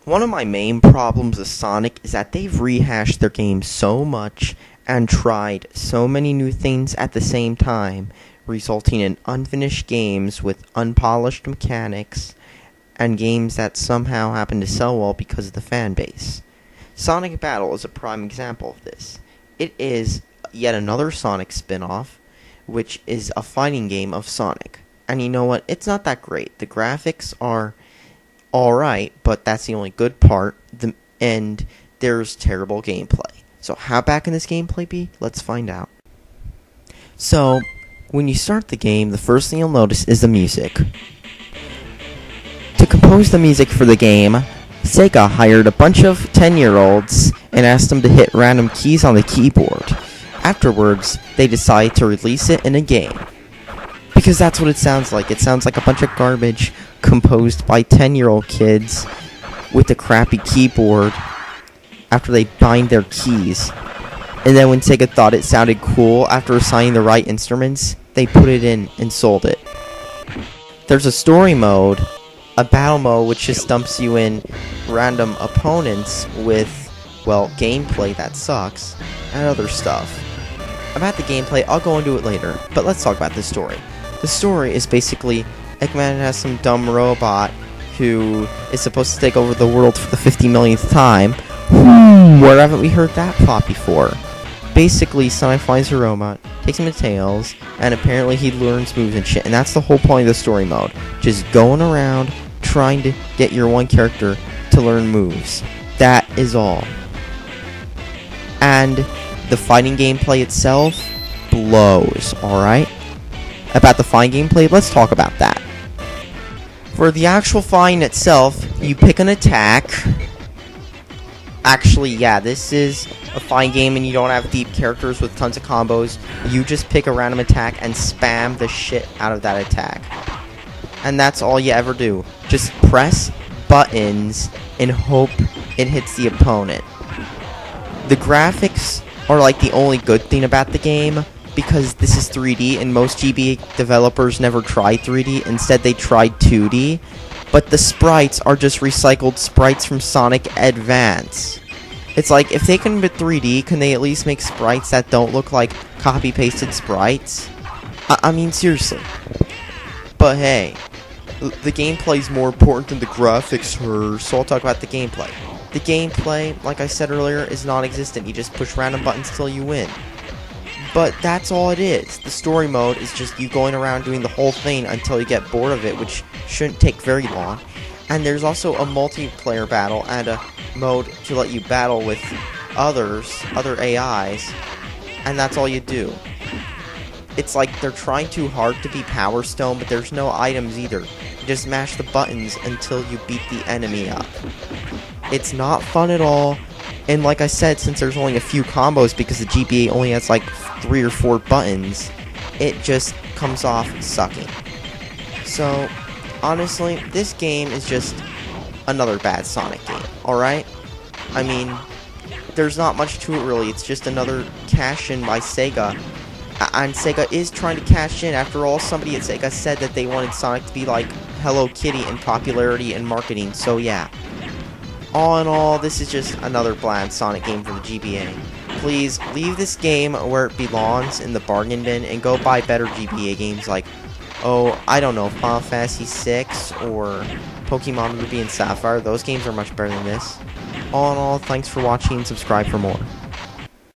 One of my main problems with Sonic is that they've rehashed their game so much and tried so many new things at the same time, resulting in unfinished games with unpolished mechanics and games that somehow happen to sell well because of the fan base. Sonic Battle is a prime example of this. It is yet another Sonic spin-off, which is a fighting game of Sonic. And you know what? It's not that great. The graphics are alright, but that's the only good part, and there's terrible gameplay. So how bad can this gameplay be? Let's find out. So, when you start the game, the first thing you'll notice is the music. To compose the music for the game, Sega hired a bunch of 10-year-olds and asked them to hit random keys on the keyboard. Afterwards, they decided to release it in a game. Because that's what it sounds like. It sounds like a bunch of garbage composed by 10-year-old kids with a crappy keyboard after they bind their keys. And then when Sega thought it sounded cool after assigning the right instruments, they put it in and sold it. There's a story mode, a battle mode which just dumps you in random opponents with, well, gameplay that sucks, and other stuff. About the gameplay, I'll go into it later, but let's talk about the story. The story is basically Eggman has some dumb robot who is supposed to take over the world for the 50 millionth time. Where haven't we heard that plot before? Basically, Sonic finds a robot, takes him to Tails, and apparently he learns moves and shit, and that's the whole point of the story mode. Just going around trying to get your one character to learn moves. That is all. And the fighting gameplay itself blows, alright? About the fighting gameplay, let's talk about that. For the actual fighting itself, you pick an attack. Actually, yeah, this is a fighting game and you don't have deep characters with tons of combos. You just pick a random attack and spam the shit out of that attack. And that's all you ever do. Just press buttons and hope it hits the opponent. The graphics are like the only good thing about the game, because this is 3D and most GBA developers never tried 3D. Instead they tried 2D. But the sprites are just recycled sprites from Sonic Advance. It's like, if they can make 3D, can they at least make sprites that don't look like copy-pasted sprites? I mean, seriously. But hey, the gameplay's more important than the graphics, so I'll talk about the gameplay. The gameplay, like I said earlier, is non-existent. You just push random buttons till you win. But that's all it is. The story mode is just you going around doing the whole thing until you get bored of it, which shouldn't take very long. And there's also a multiplayer battle and a mode to let you battle with other AIs, and that's all you do. It's like they're trying too hard to be Power Stone, but there's no items either. You just mash the buttons until you beat the enemy up. It's not fun at all. And like I said, since there's only a few combos because the GBA only has like 3 or 4 buttons, it just comes off sucking. So, honestly, this game is just another bad Sonic game, alright? I mean, there's not much to it really, it's just another cash-in by Sega. And Sega is trying to cash in. After all, somebody at Sega said that they wanted Sonic to be like Hello Kitty in popularity and marketing, so yeah. All in all, this is just another bland Sonic game from the GBA. Please, leave this game where it belongs, in the bargain bin, and go buy better GBA games like, oh, I don't know, Final Fantasy VI or Pokemon Ruby and Sapphire. Those games are much better than this. All in all, thanks for watching and subscribe for more.